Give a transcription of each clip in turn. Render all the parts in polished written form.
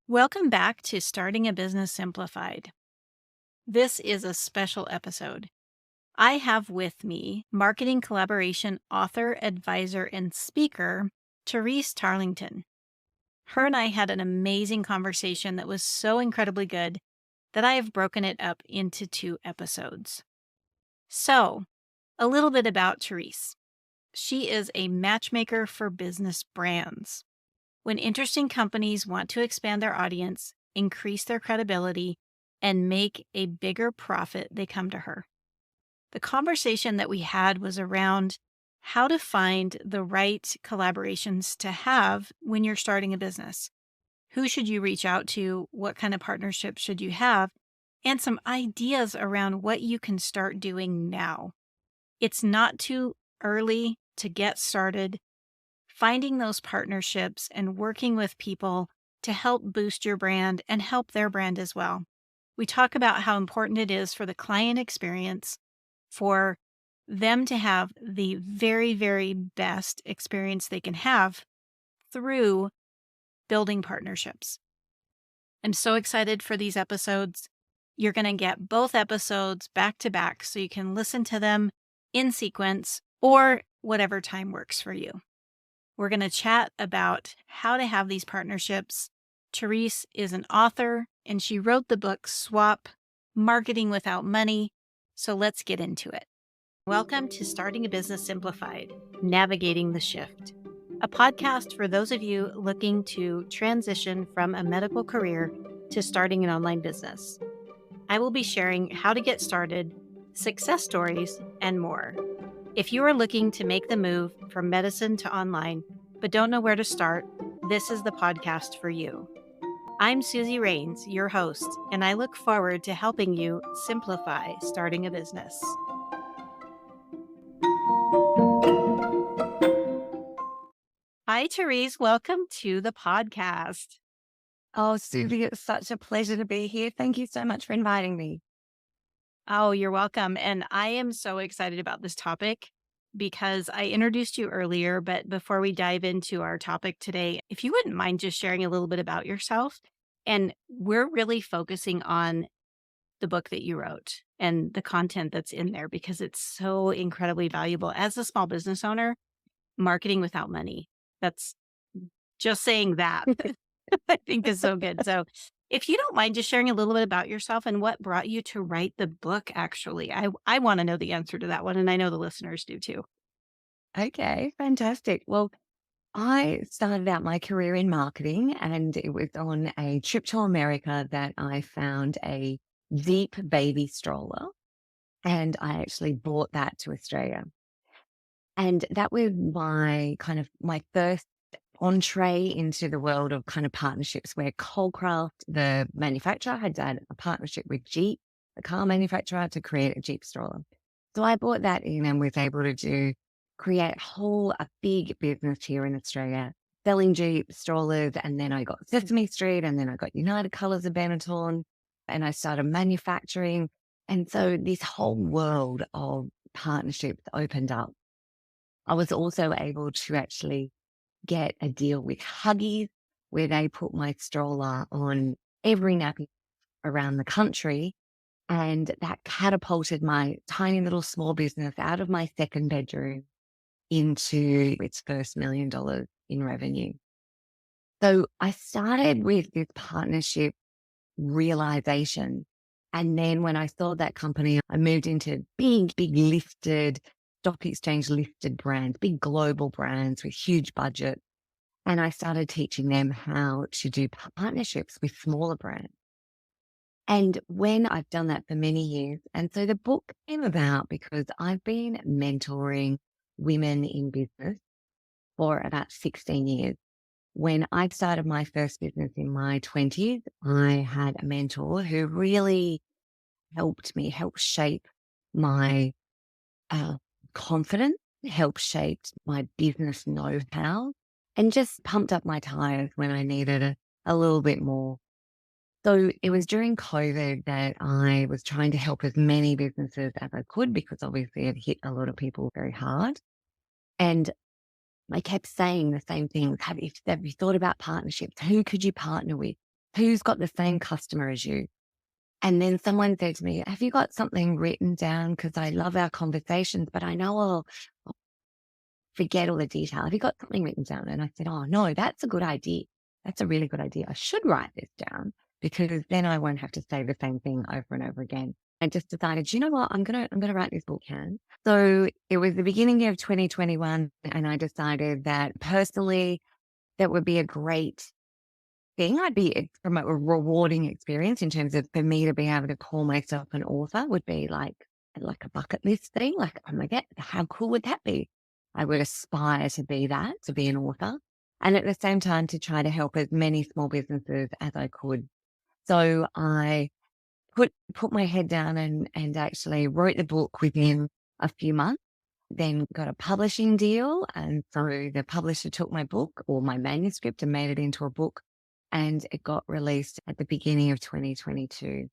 Welcome back to Starting a Business Simplified. This is a special episode. I have with me marketing collaboration author, advisor, and speaker, Therese Tarlinton. Her and I had an amazing conversation that was so incredibly good that I have broken it up into 2 episodes. So, a little bit about Therese. She is a matchmaker for business brands. When interesting companies want to expand their audience, increase their credibility, and make a bigger profit, they come to her. The conversation that we had was around how to find the right collaborations to have when you're starting a business. Who should you reach out to? What kind of partnerships should you have? And some ideas around what you can start doing now. It's not too early to get started. Finding those partnerships and working with people to help boost your brand and help their brand as well. We talk about how important it is for the client experience, for them to have the very, very best experience they can have through building partnerships. I'm so excited for these episodes. You're going to get both episodes back to back so you can listen to them in sequence or whatever time works for you. We're going to chat about how to have these partnerships. Therese is an author, and she wrote the book Swap, Marketing Without Money. So let's get into it. Welcome to Starting a Business Simplified, Navigating the Shift, a podcast for those of you looking to transition from a medical career to starting an online business. I will be sharing how to get started, success stories, and more. If you are looking to make the move from medicine to online, but don't know where to start, this is the podcast for you. I'm Suzy Rains, your host, and I look forward to helping you simplify starting a business. Hi, Therese. Welcome to the podcast. Oh, Suzy, it's such a pleasure to be here. Thank you so much for inviting me. Oh, you're welcome. And I am so excited about this topic because I introduced you earlier. But before we dive into our topic today, if you wouldn't mind just sharing a little bit about yourself. And we're really focusing on the book that you wrote and the content that's in there because it's so incredibly valuable. As a small business owner, marketing without money. That's just saying that I think is so good. So if you don't mind just sharing a little bit about yourself and what brought you to write the book, actually, I want to know the answer to that one. And I know the listeners do too. Okay, fantastic. Well, I started out my career in marketing, and it was on a trip to America that I found a Jeep baby stroller, and I actually brought that to Australia. And that was my first entree into the world of kind of partnerships where Coldcraft, the manufacturer, had done a partnership with Jeep, the car manufacturer, to create a Jeep stroller. So I brought that in and was able to create a big business here in Australia, selling Jeep strollers. And then I got Sesame Street, and then I got United Colors of Beneathorn, and I started manufacturing. And so this whole world of partnerships opened up. I was also able to actually get a deal with Huggies, where they put my stroller on every nappy around the country. And that catapulted my tiny little small business out of my second bedroom into its first $1 million in revenue. So I started with this partnership realization. And then when I sold that company, I moved into big listed, stock exchange listed brands, big global brands with huge budget. And I started teaching them how to do partnerships with smaller brands. And when I've done that for many years, and so the book came about because I've been mentoring women in business for about 16 years. When I started my first business in my 20s, I had a mentor who really helped shape my confidence, helped shape my business know-how, and just pumped up my tires when I needed a little bit more. So it was during COVID that I was trying to help as many businesses as I could, because obviously it hit a lot of people very hard. And I kept saying the same thing. Have you thought about partnerships? Who could you partner with? who's got the same customer as you? And then someone said to me, have you got something written down? Because I love our conversations, but I know I'll forget all the detail. Have you got something written down? And I said, oh, no, that's a good idea. That's a really good idea. I should write this down because then I won't have to say the same thing over and over again. I just decided, you know what? I'm gonna write this book, Can. So it was the beginning of 2021, and I decided that personally, that would be a great thing. I'd be from a rewarding experience in terms of for me to be able to call myself an author would be like a bucket list thing. Like, oh my God, how cool would that be? I would aspire to be that, to be an author. And at the same time to try to help as many small businesses as I could. So I put my head down and actually wrote the book within a few months, then got a publishing deal. And so the publisher took my book or my manuscript and made it into a book. And it got released at the beginning of 2022.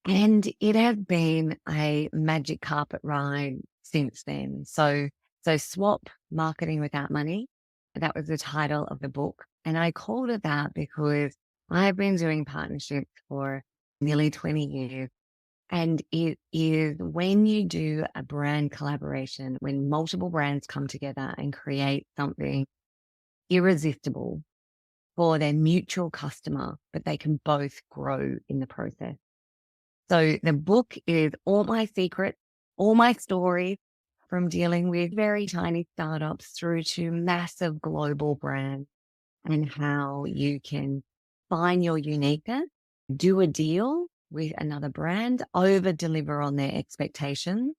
And it has been a magic carpet ride since then. So Swap Marketing Without Money, that was the title of the book. And I called it that because I've been doing partnerships for nearly 20 years. And it is when you do a brand collaboration, when multiple brands come together and create something irresistible for their mutual customer, but they can both grow in the process. So the book is all my secrets, all my stories from dealing with very tiny startups through to massive global brands and how you can find your uniqueness, do a deal with another brand, over deliver on their expectations,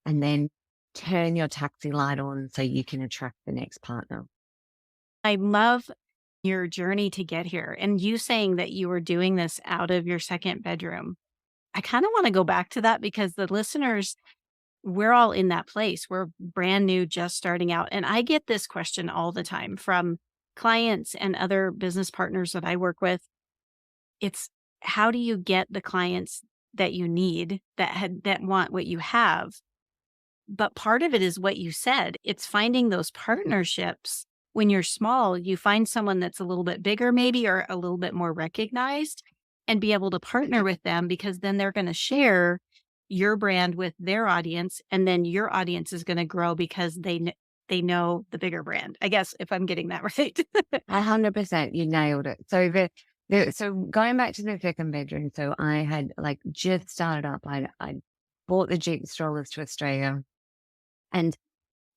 and then turn your taxi light on so you can attract the next partner. I love your journey to get here and you saying that you were doing this out of your second bedroom. I kind of want to go back to that because the listeners, we're all in that place. We're brand new, just starting out. And I get this question all the time from clients and other business partners that I work with. It's how do you get the clients that you need that want what you have? But part of it is what you said. It's finding those partnerships. When you're small, you find someone that's a little bit bigger, maybe, or a little bit more recognized, and be able to partner with them because then they're going to share your brand with their audience. And then your audience is going to grow because they know the bigger brand. I guess if I'm getting that right. 100%, you nailed it. So so going back to the second bedroom, so I had like just started up. I bought the Jeep strollers to Australia, and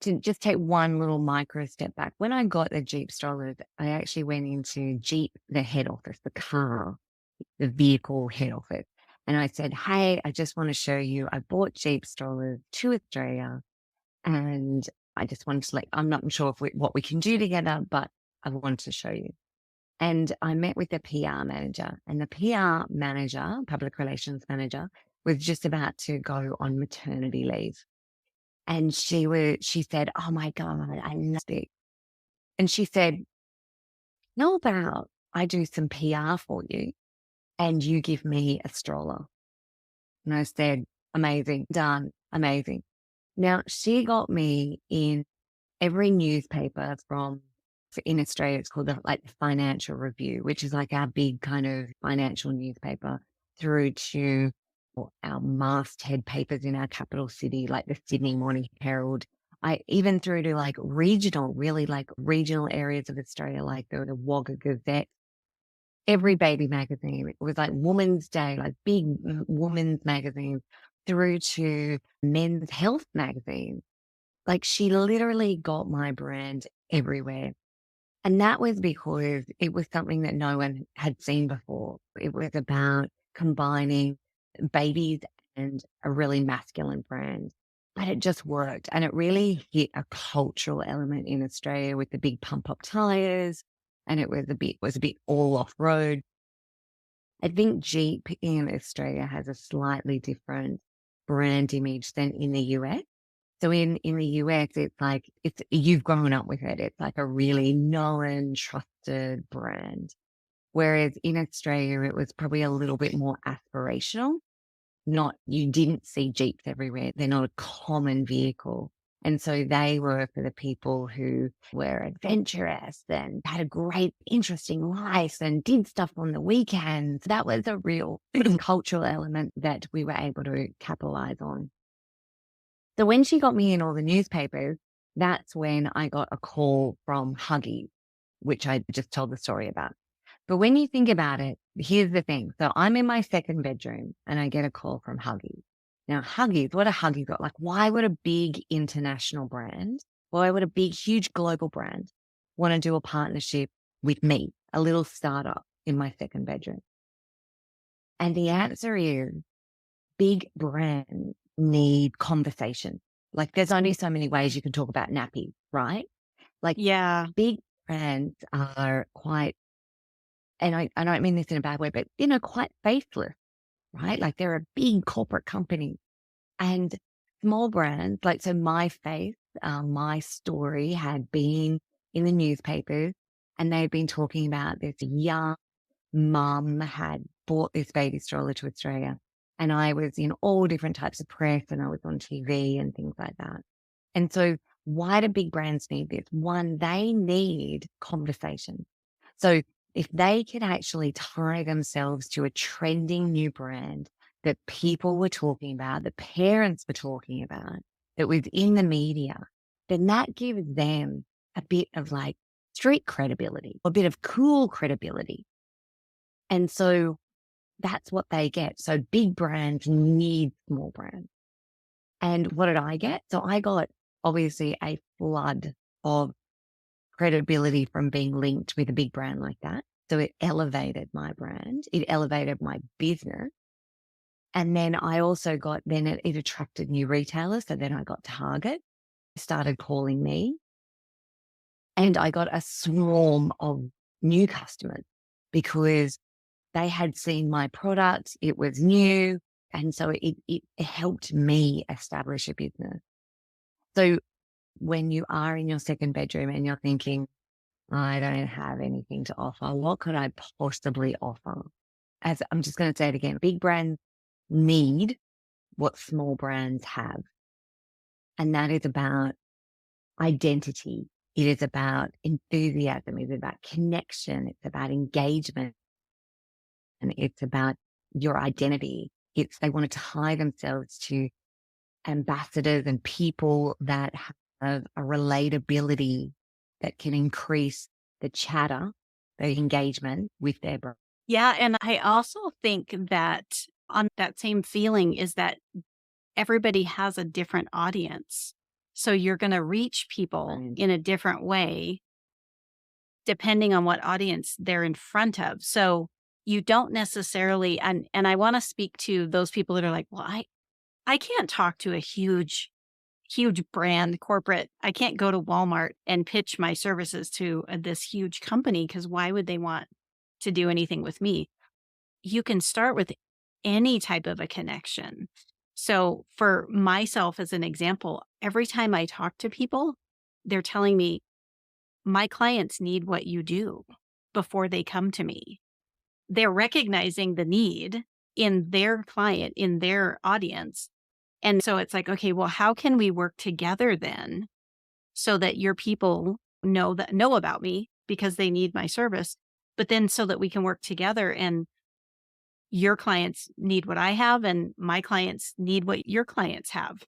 to just take one little micro step back, when I got the Jeep strollers, I actually went into Jeep, the head office, the car, the vehicle head office. And I said, hey, I just want to show you, I bought Jeep strollers to Australia and I just wanted to I'm not sure if what we can do together, but I wanted to show you. And I met with the PR manager, and the PR manager, public relations manager, was just about to go on maternity leave. And she said, oh my God, I love it. And she said, how about I do some PR for you and you give me a stroller? And I said, amazing, done, amazing. Now she got me in every newspaper in Australia, it's called the Financial Review, which is like our big kind of financial newspaper, through to our masthead papers in our capital city, like the Sydney Morning Herald. I even through to like regional, really like regional areas of Australia, like the Wagga Gazette, every baby magazine. It was like Woman's Day, like big women's magazines, through to men's health magazines. Like she literally got my brand everywhere. And that was because it was something that no one had seen before. It was about combining babies and a really masculine brand. But it just worked. And it really hit a cultural element in Australia with the big pump up tires. And it was a bit all off road. I think Jeep in Australia has a slightly different brand image than in the US. So in the US, it's like you've grown up with it. It's like a really known, trusted brand. Whereas in Australia, it was probably a little bit more aspirational. You didn't see Jeeps everywhere. They're not a common vehicle. And so they were for the people who were adventurous and had a great, interesting life and did stuff on the weekends. That was a real cultural element that we were able to capitalize on. So when she got me in all the newspapers, that's when I got a call from Huggies, which I just told the story about. But when you think about it, here's the thing. So I'm in my second bedroom and I get a call from Huggies. Now, Huggies, what a Huggies got? Like, why would a big international brand, why would a big, huge global brand want to do a partnership with me, a little startup in my second bedroom? And the answer is big brands need conversation. Like, there's only so many ways you can talk about nappies, right? Like, Yeah. big brands are quite, and I don't mean this in a bad way, but, quite faithless, right? Like, they're a big corporate company. And small brands, like, so my face, my story had been in the newspapers, and they'd been talking about this young mum had bought this baby stroller to Australia. And I was in all different types of press and I was on TV and things like that. And so why do big brands need this? One, they need conversation. So if they could actually tie themselves to a trending new brand that people were talking about, that parents were talking about, that was in the media, then that gives them a bit of like street credibility, a bit of cool credibility. And so that's what they get. So big brands need small brands. And what did I get? So I got obviously a flood of credibility from being linked with a big brand like that. So it elevated my brand, it elevated my business. And then I also got, then it attracted new retailers. So then I got Target, started calling me, and I got a swarm of new customers because they had seen my product, it was new. And so it helped me establish a business. So when you are in your second bedroom and you're thinking, I don't have anything to offer, what could I possibly offer? As I'm just going to say it again, big brands need what small brands have. And that is about identity. It is about enthusiasm. It's about connection. It's about engagement. And it's about your identity. They want to tie themselves to ambassadors and people that have a relatability that can increase the chatter, the engagement with their brand. Yeah, and I also think that on that same feeling is that everybody has a different audience. So you're going to reach people Brand. in a different way depending on what audience they're in front of. So you don't necessarily and I want to speak to those people that are like, "Well, I can't talk to a huge brand corporate. I can't go to Walmart and pitch my services to this huge company because why would they want to do anything with me?" You can start with any type of a connection. So, for myself, as an example, every time I talk to people, they're telling me, my clients need what you do before they come to me. They're recognizing the need in their client, in their audience. And so it's like, okay, well, how can we work together then so that your people know about me because they need my service, but then so that we can work together and your clients need what I have and my clients need what your clients have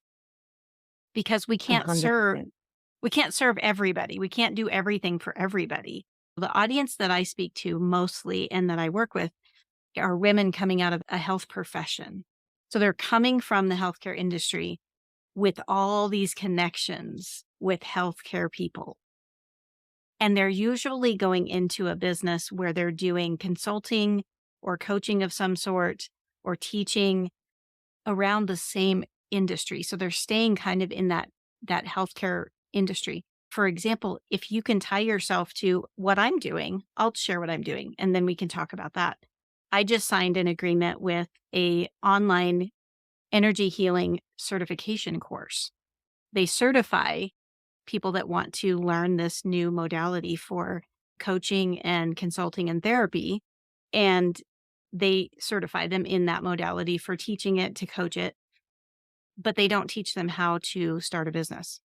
because 100%. we can't serve everybody. We can't do everything for everybody. The audience that I speak to mostly and that I work with are women coming out of a health profession. So they're coming from the healthcare industry with all these connections with healthcare people. And they're usually going into a business where they're doing consulting or coaching of some sort or teaching around the same industry. So they're staying kind of in that healthcare industry. For example, if you can tie yourself to what I'm doing, I'll share what I'm doing and then we can talk about that. I just signed an agreement with a online energy healing certification course. They certify people that want to learn this new modality for coaching and consulting and therapy. And they certify them in that modality for teaching it, to coach it, but they don't teach them how to start a business.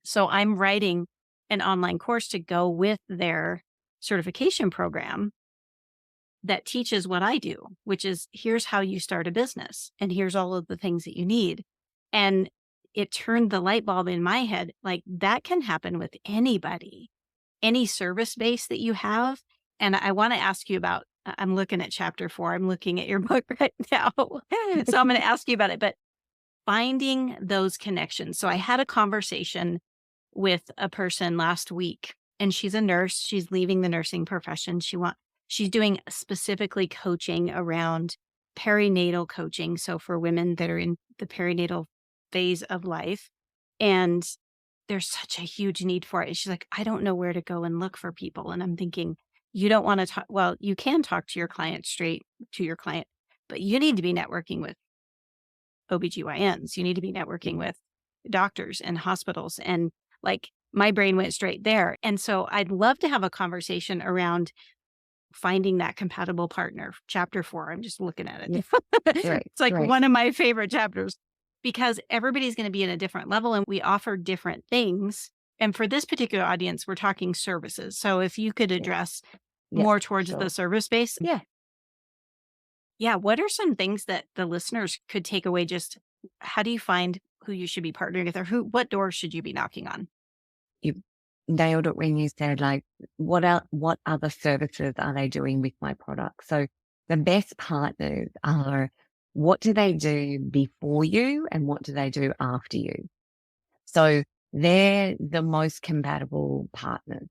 So I'm writing an online course to go with their certification program that teaches what I do, which is here's how you start a business and here's all of the things that you need. And it turned the light bulb in my head like that can happen with anybody, any service base that you have. And I want to ask you about, I'm looking at chapter 4. I'm looking at your book right now. So I'm going to ask you about it, but finding those connections. So I had a conversation with a person last week and she's a nurse. She's leaving the nursing profession. She's doing specifically coaching around perinatal coaching. So for women that are in the perinatal phase of life. And there's such a huge need for it. She's like, I don't know where to go and look for people. And I'm thinking, you don't want to talk. Well, you can talk to your client straight to your client, but you need to be networking with OBGYNs. You need to be networking with doctors and hospitals. And like my brain went straight there. And so I'd love to have a conversation around finding that compatible partner. Chapter 4, I'm just looking at Yeah. it. Great. It's like Great. one of my favorite chapters because everybody's going to be in a different level and we offer different things. And for this particular audience, we're talking services. So if you could Yeah. address Yeah. more towards the Sure. service base. Yeah. Yeah. What are some things that the listeners could take away? Just how do you find who you should be partnering with or what doors should you be knocking on? You nailed it when you said, like, what other services are they doing with my product? So the best partners are, what do they do before you and what do they do after you? So they're the most compatible partners.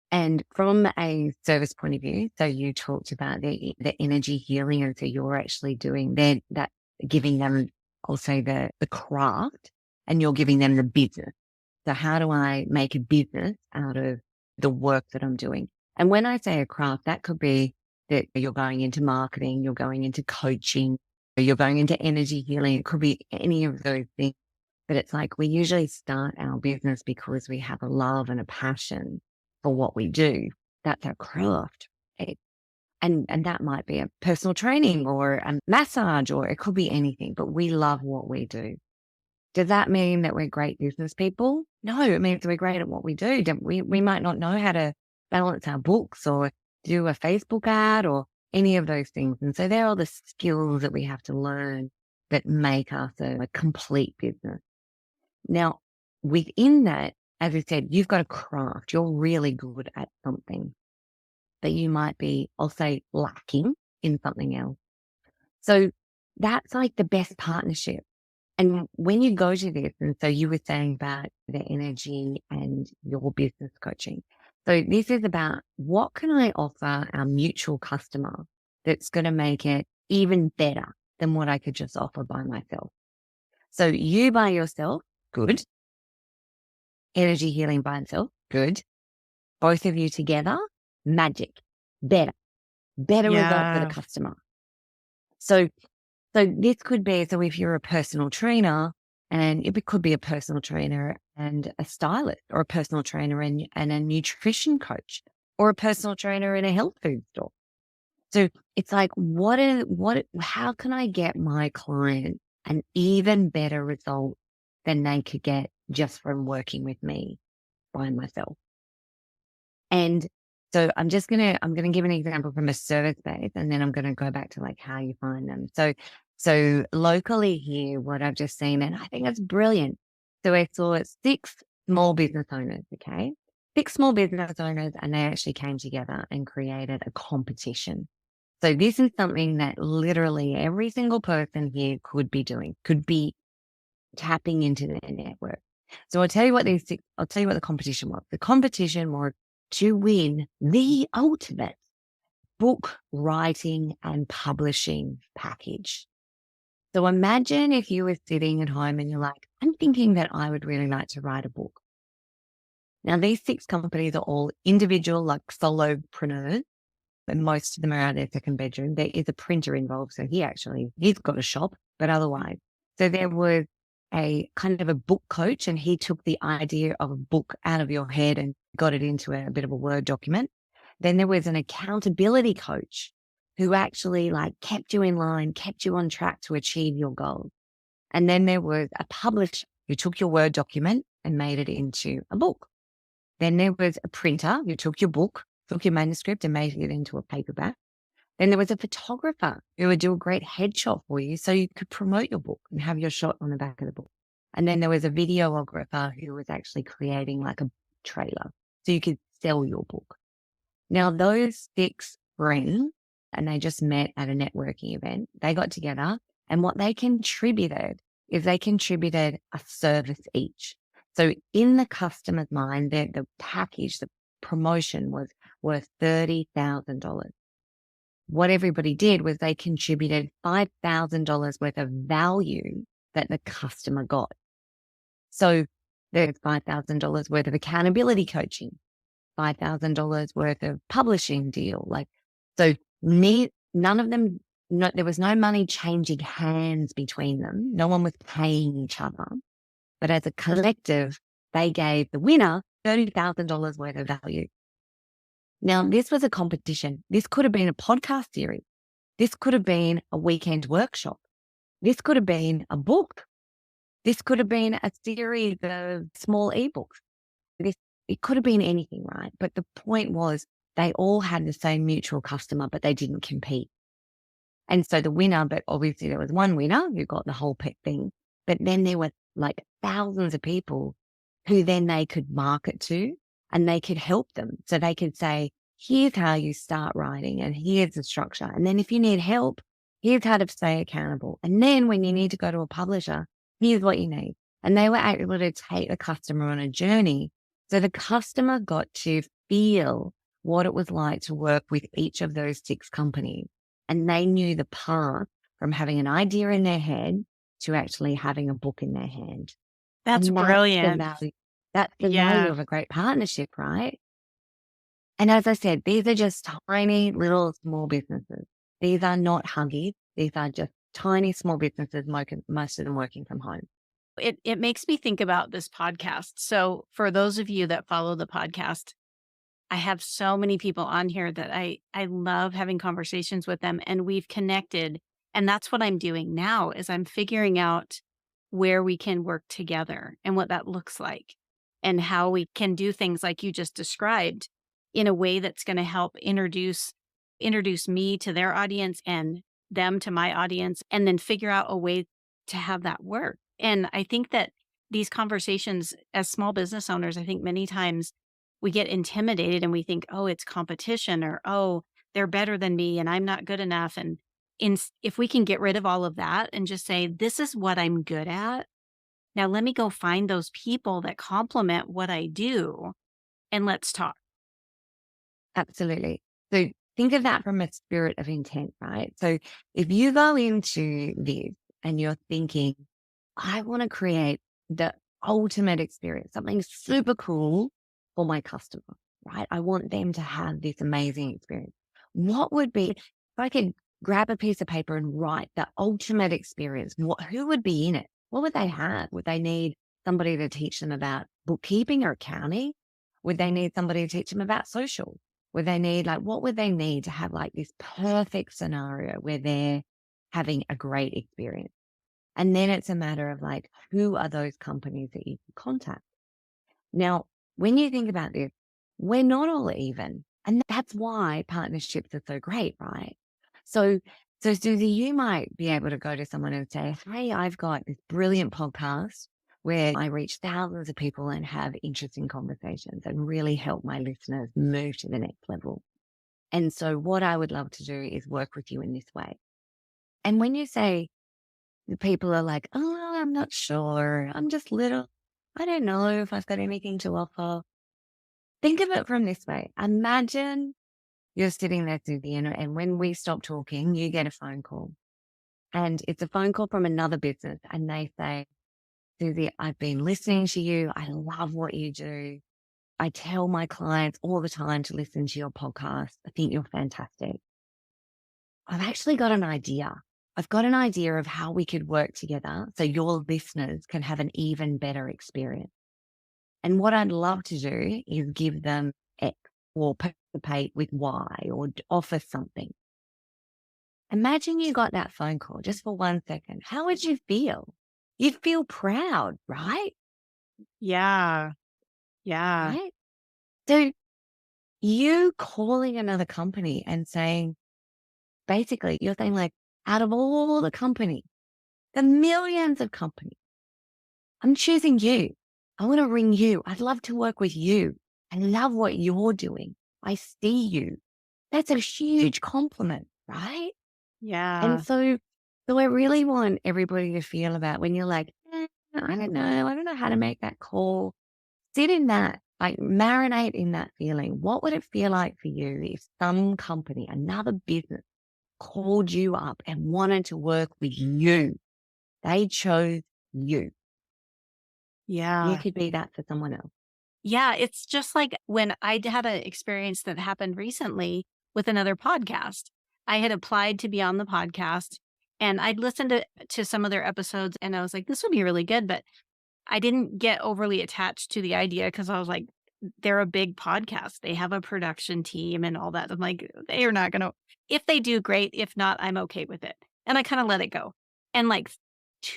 And from a service point of view, so you talked about the energy healing, and so you're actually doing that, giving them also the craft, and you're giving them the business. So how do I make a business out of the work that I'm doing? And when I say a craft, that could be that you're going into marketing, you're going into coaching, or you're going into energy healing. It could be any of those things. But it's like we usually start our business because we have a love and a passion for what we do. That's our craft. And that might be a personal training or a massage, or it could be anything, but we love what we do. Does that mean that we're great business people? No, it means we're great at what we do. We might not know how to balance our books or do a Facebook ad or any of those things. And so they're all the skills that we have to learn that make us a complete business. Now, within that, as I said, you've got a craft. You're really good at something, but you might be, I'll say, lacking in something else. So that's like the best partnership. And when you go to this, and so you were saying about the energy and your business coaching. So this is about what can I offer our mutual customer that's going to make it even better than what I could just offer by myself. So you by yourself, good. Energy healing by itself, good. Both of you together, magic, better result for the Yeah. customer. So this could be, so if you're a personal trainer, and it could be a personal trainer and a stylist, or a personal trainer and a nutrition coach, or a personal trainer in a health food store. So it's like, how can I get my client an even better result than they could get just from working with me by myself? And so I'm going to give an example from a service base, and then I'm going to go back to like how you find them. So locally here, what I've just seen, and I think it's brilliant. So I saw 6 small business owners, okay? 6 small business owners, and they actually came together and created a competition. So this is something that literally every single person here could be doing, could be tapping into their network. So I'll tell you what the competition was. The competition was to win the ultimate book writing and publishing package. So imagine if you were sitting at home and you're like, I'm thinking that I would really like to write a book. Now, these 6 companies are all individual, like solopreneurs, and most of them are out of their second bedroom. There is a printer involved. So he's got a shop, but otherwise. So there was a kind of a book coach, and he took the idea of a book out of your head and got it into a bit of a Word document. Then there was an accountability coach who actually like kept you in line, kept you on track to achieve your goals. And then there was a publisher who took your Word document and made it into a book. Then there was a printer who took your book, took your manuscript and made it into a paperback. Then there was a photographer who would do a great headshot for you so you could promote your book and have your shot on the back of the book. And then there was a videographer who was actually creating like a trailer so you could sell your book. Now, those 6 friends, and they just met at a networking event, they got together, and what they contributed is they contributed a service each. So in the customer's mind, the package, the promotion was worth $30,000. What everybody did was they contributed $5,000 worth of value that the customer got. So there's $5,000 worth of accountability coaching, $5,000 worth of publishing deal. So none of them, there was no money changing hands between them. No one was paying each other. But as a collective, they gave the winner $30,000 worth of value. Now, this was a competition. This could have been a podcast series. This could have been a weekend workshop. This could have been a book. This could have been a series of small ebooks. It could have been anything, right? But the point was they all had the same mutual customer, but they didn't compete. And so the winner, but obviously there was one winner who got the whole pet thing. But then there were like thousands of people who then they could market to and they could help them. So they could say, here's how you start writing and here's the structure. And then if you need help, here's how to stay accountable. And then when you need to go to a publisher, here's what you need. And they were able to take the customer on a journey. So the customer got to feel what it was like to work with each of those 6 companies. And they knew the path from having an idea in their head to actually having a book in their hand. That's And brilliant. That's the value of a great partnership, right? And as I said, these are just tiny little small businesses. These are not Huggies. These are just tiny small businesses, most of them working from home. It makes me think about this podcast. So for those of you that follow the podcast, I have so many people on here that I love having conversations with them, and we've connected. And that's what I'm doing now is I'm figuring out where we can work together and what that looks like and how we can do things like you just described in a way that's going to help introduce me to their audience and them to my audience, and then figure out a way to have that work. And I think that these conversations as small business owners, I think many times we get intimidated and we think, oh, it's competition, or, oh, they're better than me and I'm not good enough. And if we can get rid of all of that and just say, this is what I'm good at. Now let me go find those people that complement what I do and let's talk. Absolutely. So think of that from a spirit of intent, right? So if you go into this and you're thinking, I want to create the ultimate experience, something super cool for my customer, right? I want them to have this amazing experience. What would be, if I could grab a piece of paper and write the ultimate experience, who would be in it? What would they have? Would they need somebody to teach them about bookkeeping or accounting? Would they need somebody to teach them about social? Would they need, what would they need to have this perfect scenario where they're having a great experience? And then it's a matter of who are those companies that you can contact? Now, when you think about this, we're not all even. And that's why partnerships are so great, right? So Suzy, you might be able to go to someone and say, hey, I've got this brilliant podcast where I reach thousands of people and have interesting conversations and really help my listeners move to the next level. And so what I would love to do is work with you in this way. And when you say, the people are like, oh, I'm not sure. I'm just little. I don't know if I've got anything to offer. Think of it from this way. Imagine you're sitting there, Suzy, and when we stop talking, you get a phone call. And it's a phone call from another business. And they say, Suzy, I've been listening to you. I love what you do. I tell my clients all the time to listen to your podcast. I think you're fantastic. I've actually got an idea. I've got an idea of how we could work together so your listeners can have an even better experience. And what I'd love to do is give them X or participate with Y or offer something. Imagine you got that phone call just for 1 second. How would you feel? You'd feel proud, right? Yeah. Yeah. right? So you calling another company and saying, basically, you're saying like, out of all the company, the millions of companies, I'm choosing you. I want to ring you. I'd love to work with you. I love what you're doing. I see you. That's a huge compliment, right? And Yeah. so I really want everybody to feel about when you're like, I don't know how to make that call. Sit in that, like marinate in that feeling. What would it feel like for you if some company, another business called you up and wanted to work with you? They chose you. You Yeah. could be that for someone else. Yeah, it's just like when I had an experience that happened recently with another podcast. I had applied to be on the podcast and I'd listened to some of their episodes and I was like, this would be really good. But I didn't get overly attached to the idea because I was like, they're a big podcast. They have a production team and all that. I'm like, they are not going to, if they do, great. If not, I'm okay with it. And I kind of let it go. And like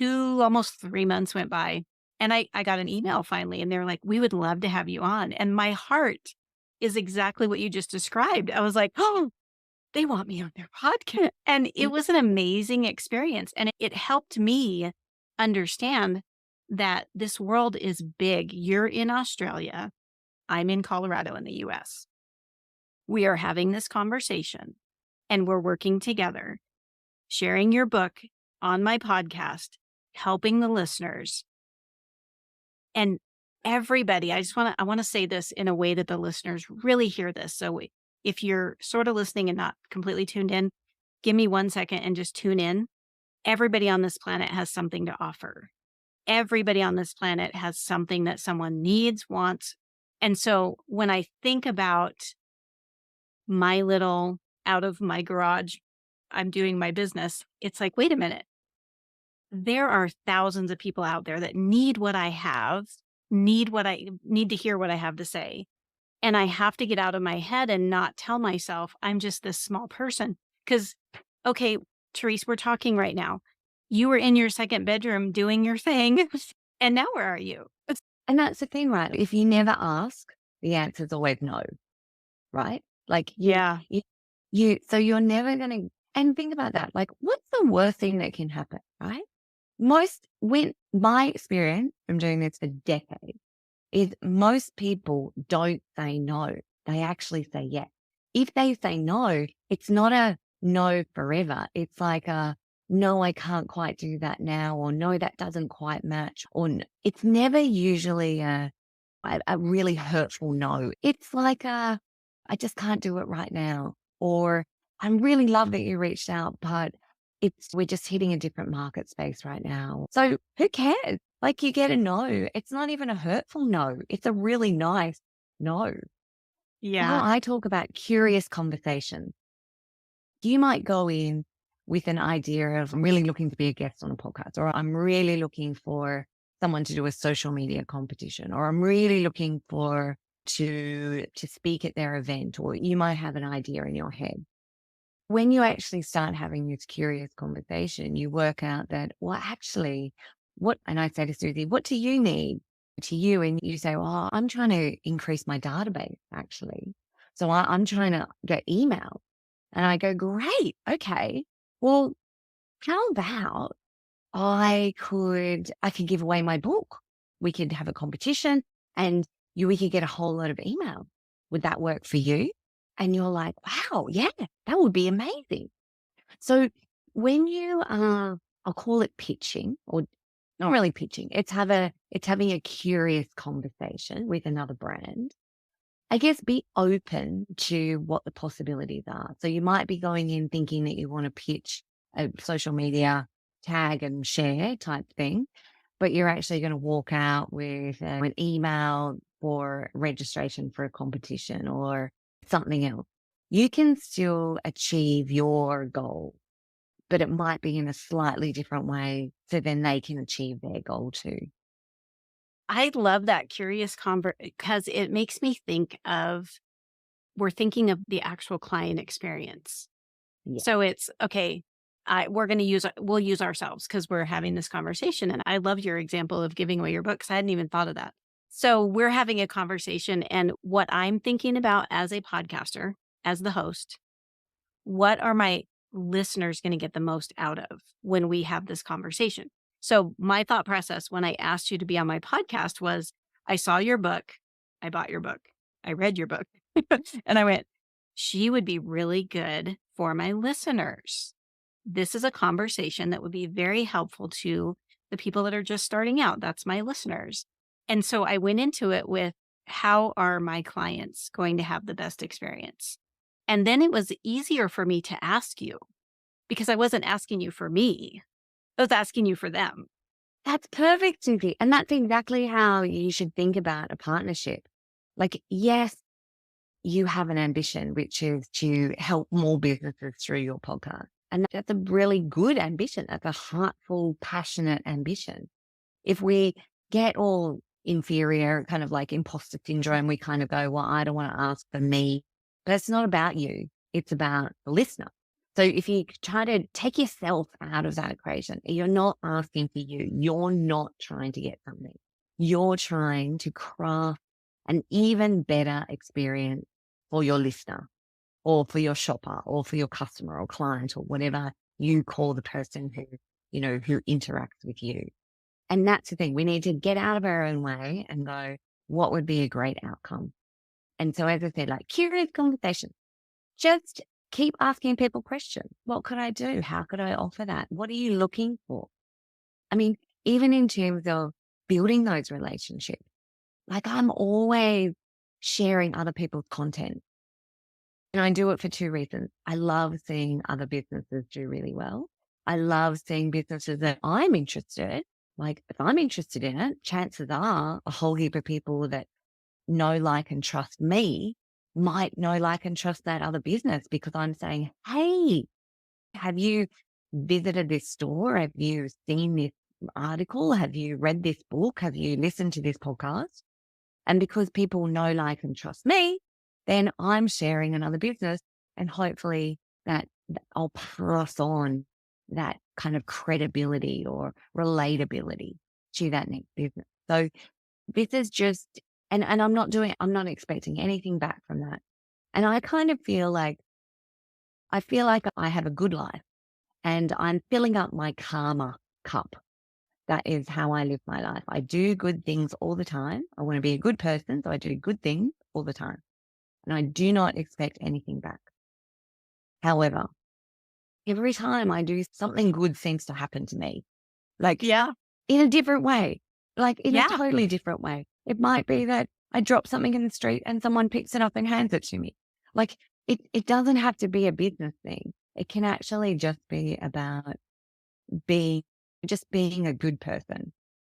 almost 3 months went by. And I got an email finally, and they were like, we would love to have you on. And my heart is exactly what you just described. I was like, oh, they want me on their podcast. And it was an amazing experience. And it helped me understand that this world is big. You're in Australia. I'm in Colorado in the US. We are having this conversation and we're working together, sharing your book on my podcast, helping the listeners. And everybody, I want to say this in a way that the listeners really hear this. So if you're sort of listening and not completely tuned in, give me 1 second and just tune in. Everybody on this planet has something to offer. Everybody on this planet has something that someone needs, wants. And so when I think about my little out of my garage, I'm doing my business, it's like, wait a minute. There are thousands of people out there that need what I have, need to hear what I have to say. And I have to get out of my head and not tell myself I'm just this small person. Because, okay, Therese, we're talking right now. You were in your second bedroom doing your thing. And now where are you? And that's the thing, right? If you never ask, the answer is always no, right? Like Yeah. so you're never going to, and think about that. Like, what's the worst thing that can happen, right? When my experience from doing this for decades is most people don't say no. They actually say yes. If they say no, it's not a no forever. It's like a no, I can't quite do that now, or no, that doesn't quite match, or it's never usually a really hurtful no. It's like I just can't do it right now, or I really love that you reached out, but we're just hitting a different market space right now. So who cares? Like you get a no. It's not even a hurtful no. It's a really nice no. How Yeah. I talk about curious conversation. You might go in with an idea of I'm really looking to be a guest on a podcast, or I'm really looking for someone to do a social media competition, or I'm really looking for to speak at their event, or you might have an idea in your head. When you actually start having this curious conversation, you work out that, well, actually, and I say to Suzy, what do you need to you? And you say, well, I'm trying to increase my database, actually. So I'm trying to get email. And I go, great. Okay. Well, how about I could give away my book. We could have a competition and we could get a whole lot of email. Would that work for you? And you're like, wow, yeah, that would be amazing. So when I'll call it pitching, or not really pitching. It's having a curious conversation with another brand. I guess be open to what the possibilities are. So you might be going in thinking that you want to pitch a social media tag and share type thing, but you're actually going to walk out with an email for registration for a competition or something else. You can still achieve your goal, but it might be in a slightly different way so then they can achieve their goal too. I love that curious because it makes me think of we're thinking of the actual client experience. Yeah. So it's okay. we'll use ourselves because we're having this conversation. And I love your example of giving away your books. I hadn't even thought of that. So we're having a conversation, and what I'm thinking about as a podcaster, as the host, what are my listeners going to get the most out of when we have this conversation? So my thought process when I asked you to be on my podcast was, I saw your book, I bought your book, I read your book, and I went, she would be really good for my listeners. This is a conversation that would be very helpful to the people that are just starting out. That's my listeners. And so I went into it with, how are my clients going to have the best experience? And then it was easier for me to ask you because I wasn't asking you for me. I was asking you for them. That's perfect, Suzy. And that's exactly how you should think about a partnership. Like, yes, you have an ambition, which is to help more businesses through your podcast. And that's a really good ambition. That's a heartful, passionate ambition. If we get all inferior, kind of like imposter syndrome, we kind of go, well, I don't want to ask for me. But it's not about you. It's about the listener. So if you try to take yourself out of that equation, you're not asking for you. You're not trying to get something. You're trying to craft an even better experience for your listener or for your shopper or for your customer or client or whatever you call the person who, who interacts with you. And that's the thing. We need to get out of our own way and go, what would be a great outcome? And so, as I said, like curious conversation, just keep asking people questions. What could I do? How could I offer that? What are you looking for? I mean, even in terms of building those relationships, like I'm always sharing other people's content. And I do it for two reasons. I love seeing other businesses do really well. I love seeing businesses that I'm interested in. Like if I'm interested in it, chances are a whole heap of people that know, like, and trust me might know, like, and trust that other business because I'm saying, hey, have you visited this store? Have you seen this article? Have you read this book? Have you listened to this podcast? And because people know, like, and trust me, then I'm sharing another business and hopefully that I'll pass on that kind of credibility or relatability to that next business. So this is just, and I'm not expecting anything back from that. And I kind of feel like I have a good life and I'm filling up my karma cup. That is how I live my life. I do good things all the time. I want to be a good person, so I do good things all the time. And I do not expect anything back. However, every time I do something good seems to happen to me, like Yeah. in a different way, like in a Yeah. totally different way. It might be that I drop something in the street and someone picks it up and hands it to me. Like it doesn't have to be a business thing. It can actually just be about being, just being a good person.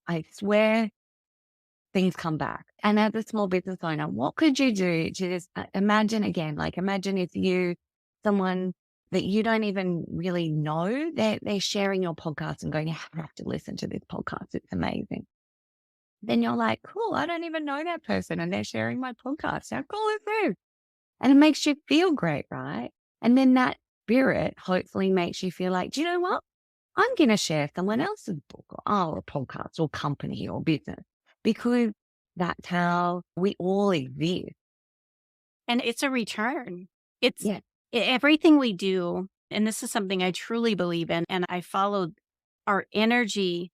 I swear things come back. And as a small business owner, what could you do to just imagine again, like imagine if someone that you don't even really know, they're sharing your podcast and going, you have to listen to this podcast. It's amazing. Then you're like, cool, I don't even know that person and they're sharing my podcast. How cool is this? And it makes you feel great, right? And then that spirit hopefully makes you feel like, do you know what? I'm going to share someone else's book or a podcast or company or business because that's how we all exist. And it's a return. It's Yeah. everything we do. And this is something I truly believe in. And I follow, our energy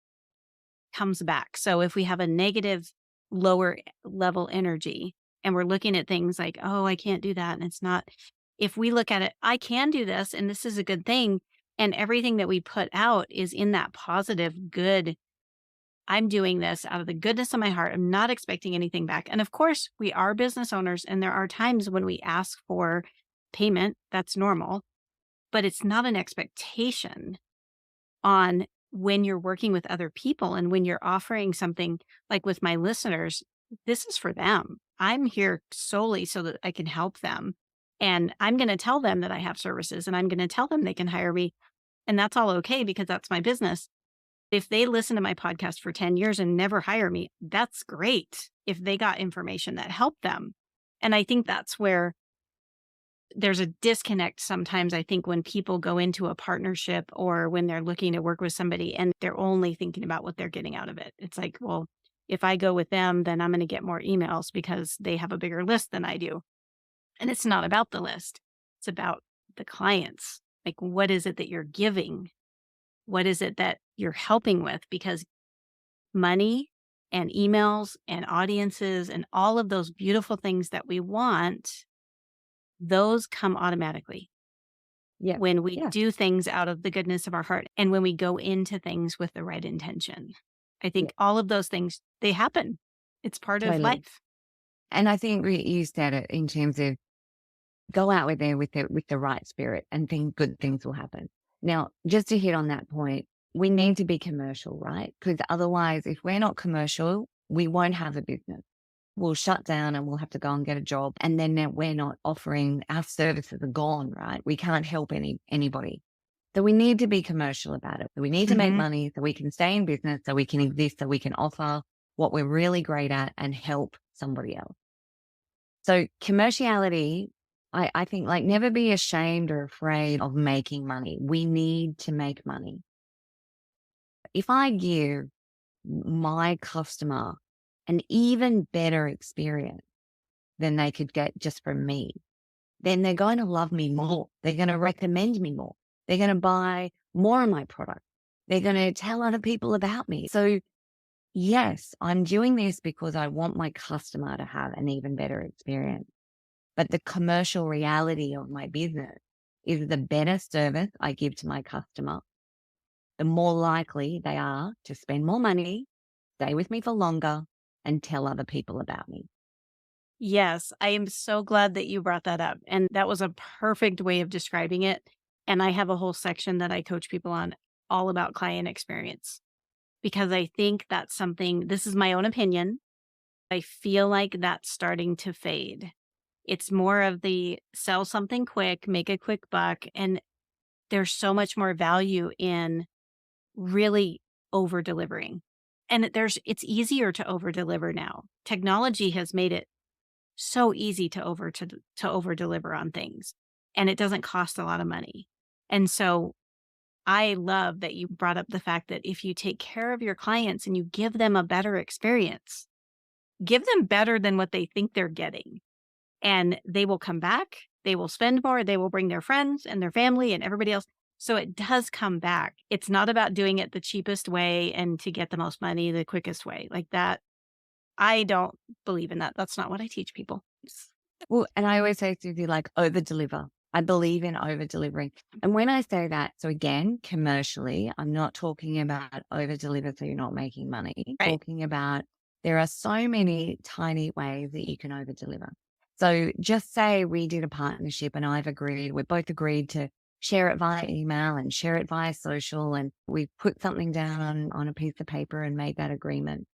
comes back. So if we have a negative, lower level energy and we're looking at things like, oh, I can't do that. And it's not, if we look at it, I can do this and this is a good thing. And everything that we put out is in that positive, good, I'm doing this out of the goodness of my heart. I'm not expecting anything back. And of course, we are business owners and there are times when we ask for payment. That's normal, but it's not an expectation on when you're working with other people and when you're offering something like with my listeners, this is for them. I'm here solely so that I can help them. And I'm going to tell them that I have services and I'm going to tell them they can hire me. And that's all okay because that's my business. If they listen to my podcast for 10 years and never hire me, that's great if they got information that helped them. And I think that's where there's a disconnect sometimes, I think, when people go into a partnership or when they're looking to work with somebody and they're only thinking about what they're getting out of it. It's like, well, if I go with them, then I'm going to get more emails because they have a bigger list than I do. And it's not about the list, it's about the clients. Like, what is it that you're giving? What is it that you're helping with? Because money and emails and audiences and all of those beautiful things that we want, those come automatically Yeah. when we Yeah. do things out of the goodness of our heart and when we go into things with the right intention. I Yeah. think all of those things, they happen. It's part of Totally. life. And I think you said it in terms of go out with there with the right spirit and think good things will happen. Now, just to hit on that point, we need to be commercial, right? Because otherwise, if we're not commercial, we won't have a business. We'll shut down and we'll have to go and get a job. And then we're not offering our services are gone, right? We can't help anybody. So we need to be commercial about it. We need to make Mhm. money so we can stay in business, so we can exist, so we can offer what we're really great at and help somebody else. So commerciality, I think like never be ashamed or afraid of making money. We need to make money. If I give my customer an even better experience than they could get just from me, then they're going to love me more. They're going to recommend me more. They're going to buy more of my product. They're going to tell other people about me. So yes, I'm doing this because I want my customer to have an even better experience. But the commercial reality of my business is the better service I give to my customer, the more likely they are to spend more money, stay with me for longer, and tell other people about me. Yes, I am so glad that you brought that up. And that was a perfect way of describing it. And I have a whole section that I coach people on all about client experience because I think that's something, this is my own opinion. I feel like that's starting to fade. It's more of the sell something quick, make a quick buck. And there's so much more value in really over delivering. And it's easier to over deliver now. Technology has made it so easy to over deliver on things, and it doesn't cost a lot of money. And so I love that you brought up the fact that if you take care of your clients and you give them a better experience, give them better than what they think they're getting, and they will come back, they will spend more, they will bring their friends and their family and everybody else. So it does come back. It's not about doing it the cheapest way and to get the most money the quickest way. Like that, I don't believe in that. That's not what I teach people. Well, and I always say, Suzy, like over deliver. I believe in over delivering. And when I say that, so again, commercially, I'm not talking about over deliver so you're not making money. Right. Talking about there are so many tiny ways that you can over deliver. So just say we did a partnership and we both agreed to share it via email and share it via social. And we put something down on a piece of paper and made that agreement.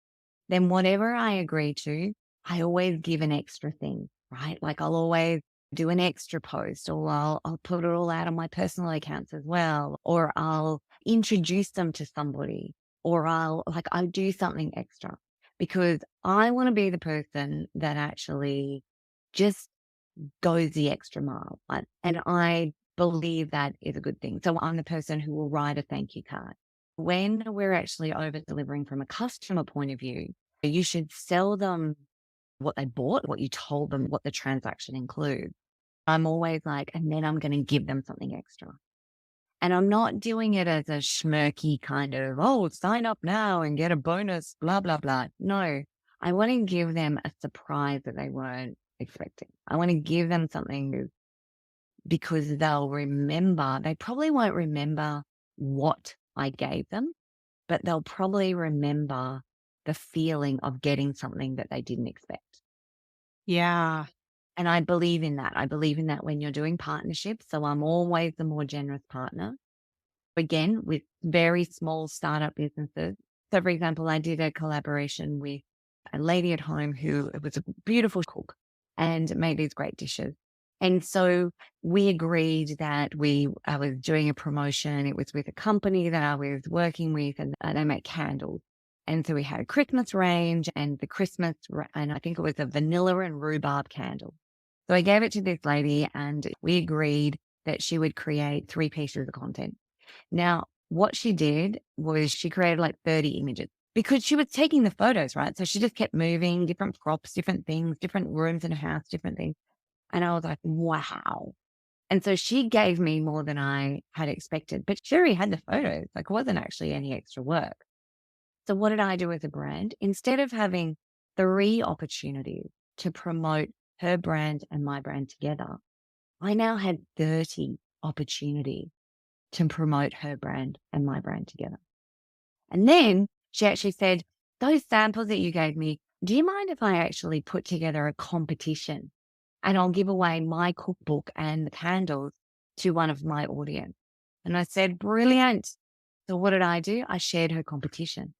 Then whatever I agree to, I always give an extra thing, right? Like I'll always do an extra post or I'll put it all out on my personal accounts as well, or I'll introduce them to somebody or I'll do something extra because I want to be the person that actually just goes the extra mile. And I believe that is a good thing. So I'm the person who will write a thank you card. When we're actually over delivering from a customer point of view, you should sell them what they bought, what you told them, what the transaction includes. I'm always like, and then I'm going to give them something extra. And I'm not doing it as a schmirky kind of, oh, sign up now and get a bonus, blah, blah, blah. No, I want to give them a surprise that they weren't expecting. I want to give them something because they'll remember, they probably won't remember what I gave them, but they'll probably remember the feeling of getting something that they didn't expect. Yeah. And I believe in that. I believe in that when you're doing partnerships. So I'm always the more generous partner. Again, with very small startup businesses. So, for example, I did a collaboration with a lady at home who was a beautiful cook and made these great dishes. And so we agreed that I was doing a promotion. It was with a company that I was working with and they make candles. And so we had a Christmas range and and I think it was a vanilla and rhubarb candle. So I gave it to this lady and we agreed that she would create 3 pieces of content. Now, what she did was she created like 30 images because she was taking the photos, right? So she just kept moving different props, different things, different rooms in her house, different things. And I was like, wow. And so she gave me more than I had expected, but she already had the photos. Like it wasn't actually any extra work. So what did I do as a brand? Instead of having 3 opportunities to promote her brand and my brand together, I now had 30 opportunities to promote her brand and my brand together. And then she actually said, those samples that you gave me, do you mind if I actually put together a competition and I'll give away my cookbook and the candles to one of my audience? And I said, brilliant. So what did I do? I shared her competition.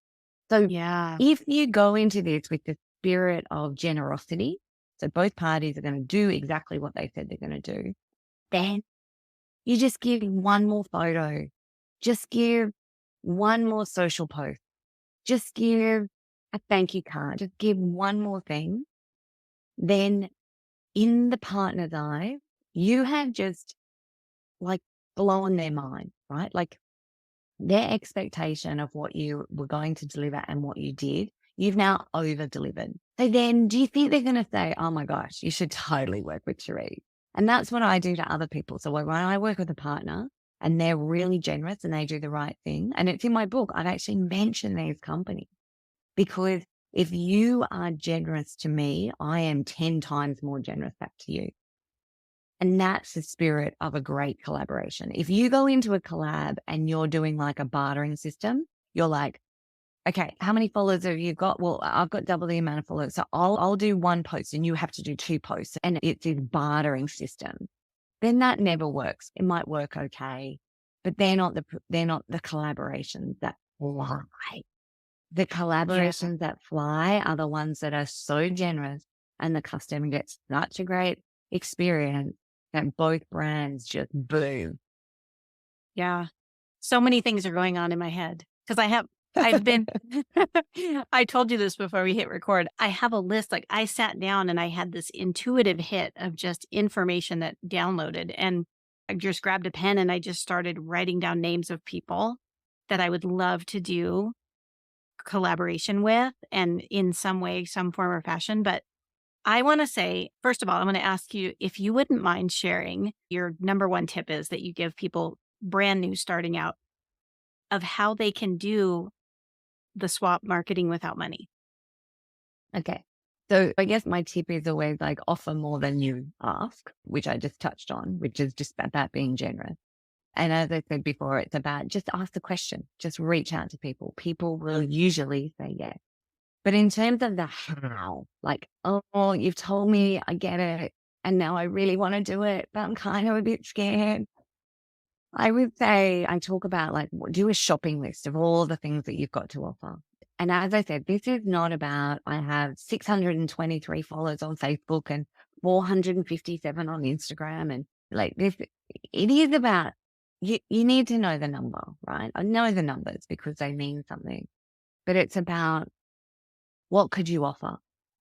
So Yeah. if you go into this with the spirit of generosity, so both parties are going to do exactly what they said they're going to do, then you just give one more photo, just give one more social post, just give a thank you card, just give one more thing. Then in the partner's eye, you have just like blown their mind, right? Like their expectation of what you were going to deliver and what you did, you've now over delivered. So then do you think they're going to say, oh my gosh, you should totally work with Therese? And that's what I do to other people. So when I work with a partner and they're really generous and they do the right thing, and it's in my book, I've actually mentioned these companies because if you are generous to me, I am 10 times more generous back to you. And that's the spirit of a great collaboration. If you go into a collab and you're doing like a bartering system, you're like, okay, how many followers have you got? Well, I've got double the amount of followers. So I'll do one post and you have to do 2 posts. And it's this bartering system. Then that never works. It might work okay, but they're not the collaborations that fly. The Yeah. collaborations that fly are the ones that are so generous and the customer gets such a great experience that both brands just boom. Yeah. So many things are going on in my head because I've been, I told you this before we hit record. I have a list. Like I sat down and I had this intuitive hit of just information that downloaded. And I just grabbed a pen and I just started writing down names of people that I would love to do collaboration with and in some way, some form or fashion. But I want to say, first of all, I'm going to ask you if you wouldn't mind sharing your number one tip is that you give people brand new starting out of how they can do the swap marketing without money. Okay. So I guess my tip is always like offer more than you ask, which I just touched on, which is just about being generous. And as I said before, it's about just ask the question, just reach out to people. People will usually say yes. But in terms of the how, like, oh, you've told me, I get it. And now I really want to do it, but I'm kind of a bit scared. I would say I talk about like do a shopping list of all the things that you've got to offer. And as I said, this is not about I have 623 followers on Facebook and 457 on Instagram and like this. It is about you need to know the number, right? I know the numbers because they mean something, but it's about what could you offer?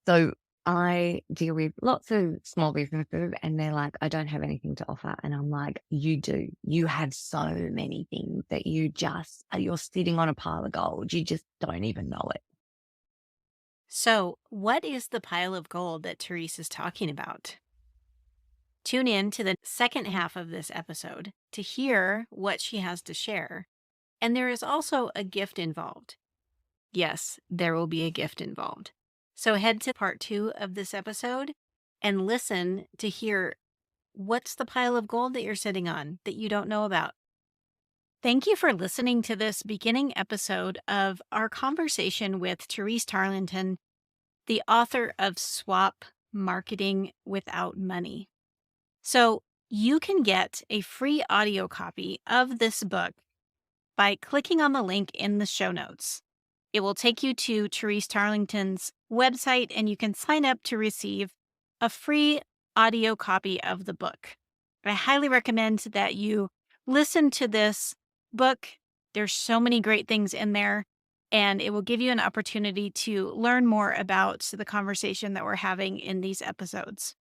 So I deal with lots of small businesses and they're like, I don't have anything to offer. And I'm like, you do. You have so many things that you're sitting on a pile of gold. You just don't even know it. So, what is the pile of gold that Therese is talking about? Tune in to the second half of this episode to hear what she has to share. And there is also a gift involved. Yes, there will be a gift involved. So head to part 2 of this episode and listen to hear what's the pile of gold that you're sitting on that you don't know about. Thank you for listening to this beginning episode of our conversation with Therese Tarlinton, the author of Swap Marketing Without Money. So you can get a free audio copy of this book by clicking on the link in the show notes. It will take you to Therese Tarlington's website and you can sign up to receive a free audio copy of the book. I highly recommend that you listen to this book. There's so many great things in there, and it will give you an opportunity to learn more about the conversation that we're having in these episodes.